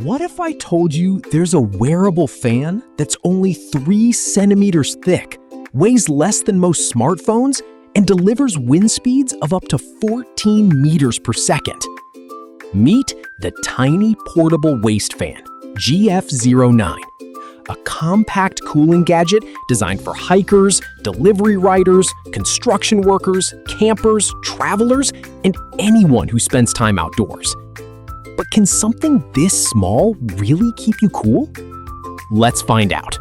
What if I told you there's a wearable fan that's only 3 centimeters thick, weighs less than most smartphones, and delivers wind speeds of up to 14 meters per second? Meet the tiny portable waist fan, GF09, a compact cooling gadget designed for hikers, delivery riders, construction workers, campers, travelers, and anyone who spends time outdoors. But can something this small really keep you cool? Let's find out.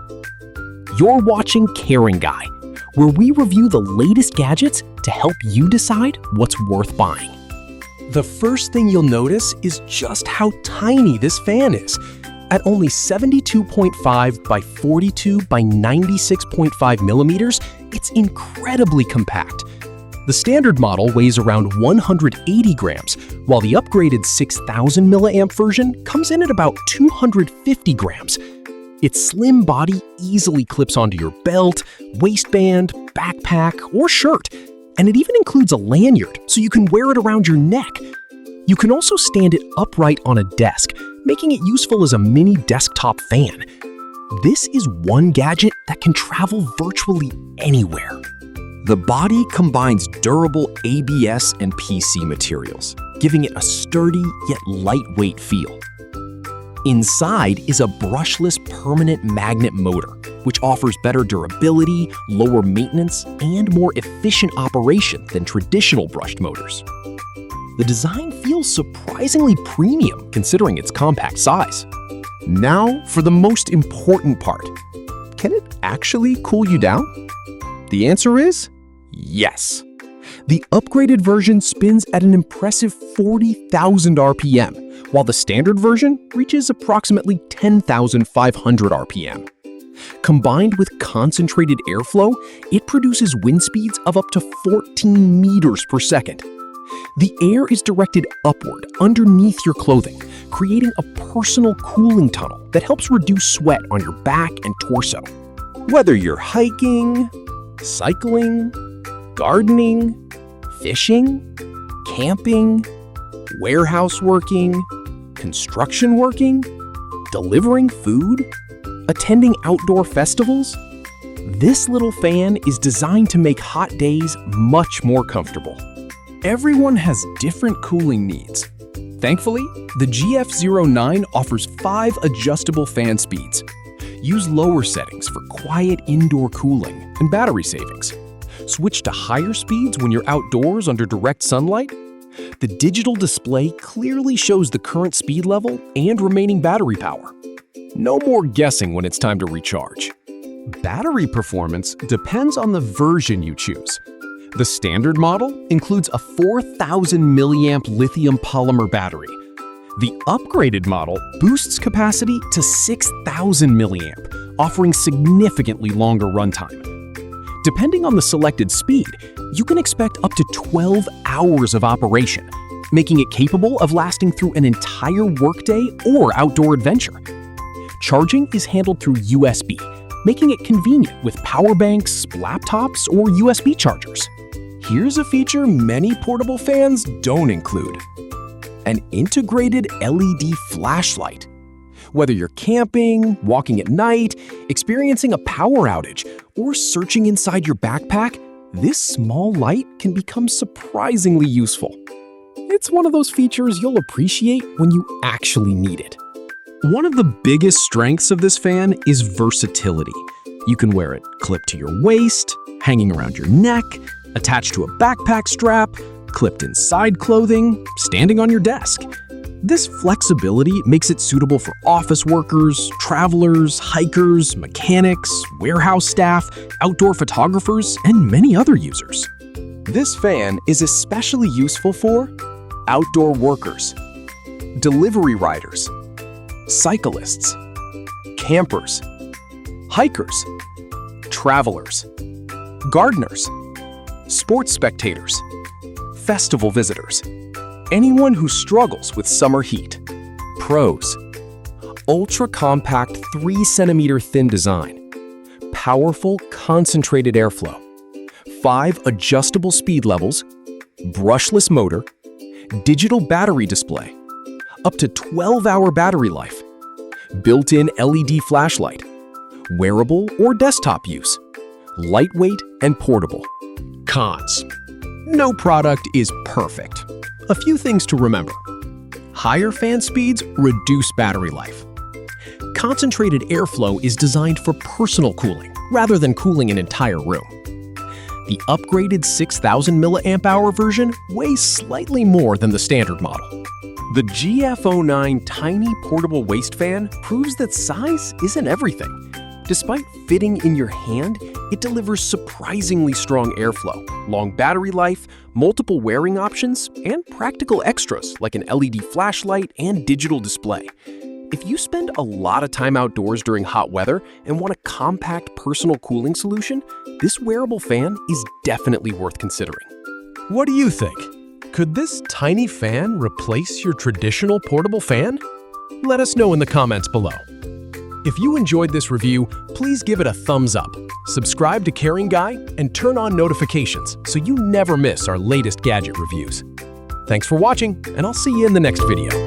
You're watching Caring Guy, where we review the latest gadgets to help you decide what's worth buying. The first thing you'll notice is just how tiny this fan is. At only 72.5 by 42 by 96.5 millimeters, it's incredibly compact. The standard model weighs around 180 grams, while the upgraded 6,000 milliamp version comes in at about 250 grams. Its slim body easily clips onto your belt, waistband, backpack, or shirt, and it even includes a lanyard so you can wear it around your neck. You can also stand it upright on a desk, making it useful as a mini desktop fan. This is one gadget that can travel virtually anywhere. The body combines durable ABS and PC materials, giving it a sturdy yet lightweight feel. Inside is a brushless permanent magnet motor, which offers better durability, lower maintenance, and more efficient operation than traditional brushed motors. The design feels surprisingly premium considering its compact size. Now for the most important part. Can it actually cool you down? The answer is yes. The upgraded version spins at an impressive 40,000 RPM, while the standard version reaches approximately 10,500 RPM. Combined with concentrated airflow, it produces wind speeds of up to 14 meters per second. The air is directed upward underneath your clothing, creating a personal cooling tunnel that helps reduce sweat on your back and torso. Whether you're hiking, cycling, gardening, fishing, camping, warehouse working, construction working, delivering food, attending outdoor festivals, this little fan is designed to make hot days much more comfortable. Everyone has different cooling needs. Thankfully, the GF09 offers 5 adjustable fan speeds. Use lower settings for quiet indoor cooling and battery savings. Switch to higher speeds when you're outdoors under direct sunlight. The digital display clearly shows the current speed level and remaining battery power. No more guessing when it's time to recharge. Battery performance depends on the version you choose. The standard model includes a 4,000 milliamp lithium polymer battery. The upgraded model boosts capacity to 6,000 milliamp, offering significantly longer runtime. Depending on the selected speed, you can expect up to 12 hours of operation, making it capable of lasting through an entire workday or outdoor adventure. Charging is handled through USB, making it convenient with power banks, laptops, or USB chargers. Here's a feature many portable fans don't include: an integrated LED flashlight. Whether you're camping, walking at night, experiencing a power outage, or searching inside your backpack, this small light can become surprisingly useful. It's one of those features you'll appreciate when you actually need it. One of the biggest strengths of this fan is versatility. You can wear it clipped to your waist, hanging around your neck, attached to a backpack strap, clipped inside clothing, standing on your desk. This flexibility makes it suitable for office workers, travelers, hikers, mechanics, warehouse staff, outdoor photographers, and many other users. This fan is especially useful for outdoor workers, delivery riders, cyclists, campers, hikers, travelers, gardeners, sports spectators, festival visitors, anyone who struggles with summer heat. Pros: ultra-compact 3 centimeter thin design, powerful concentrated airflow, 5 adjustable speed levels, brushless motor, digital battery display, up to 12-hour battery life, built-in LED flashlight, wearable or desktop use, lightweight and portable. Cons. No product is perfect. A few things to remember. Higher fan speeds reduce battery life. Concentrated airflow is designed for personal cooling rather than cooling an entire room. The upgraded 6,000 mAh version weighs slightly more than the standard model. The GF09 tiny portable waist fan proves that size isn't everything. Despite fitting in your hand, it delivers surprisingly strong airflow, long battery life, multiple wearing options, and practical extras like an LED flashlight and digital display. If you spend a lot of time outdoors during hot weather and want a compact personal cooling solution, this wearable fan is definitely worth considering. What do you think? Could this tiny fan replace your traditional portable fan? Let us know in the comments below. If you enjoyed this review, please give it a thumbs up, subscribe to Caring Guy, and turn on notifications so you never miss our latest gadget reviews. Thanks for watching, and I'll see you in the next video.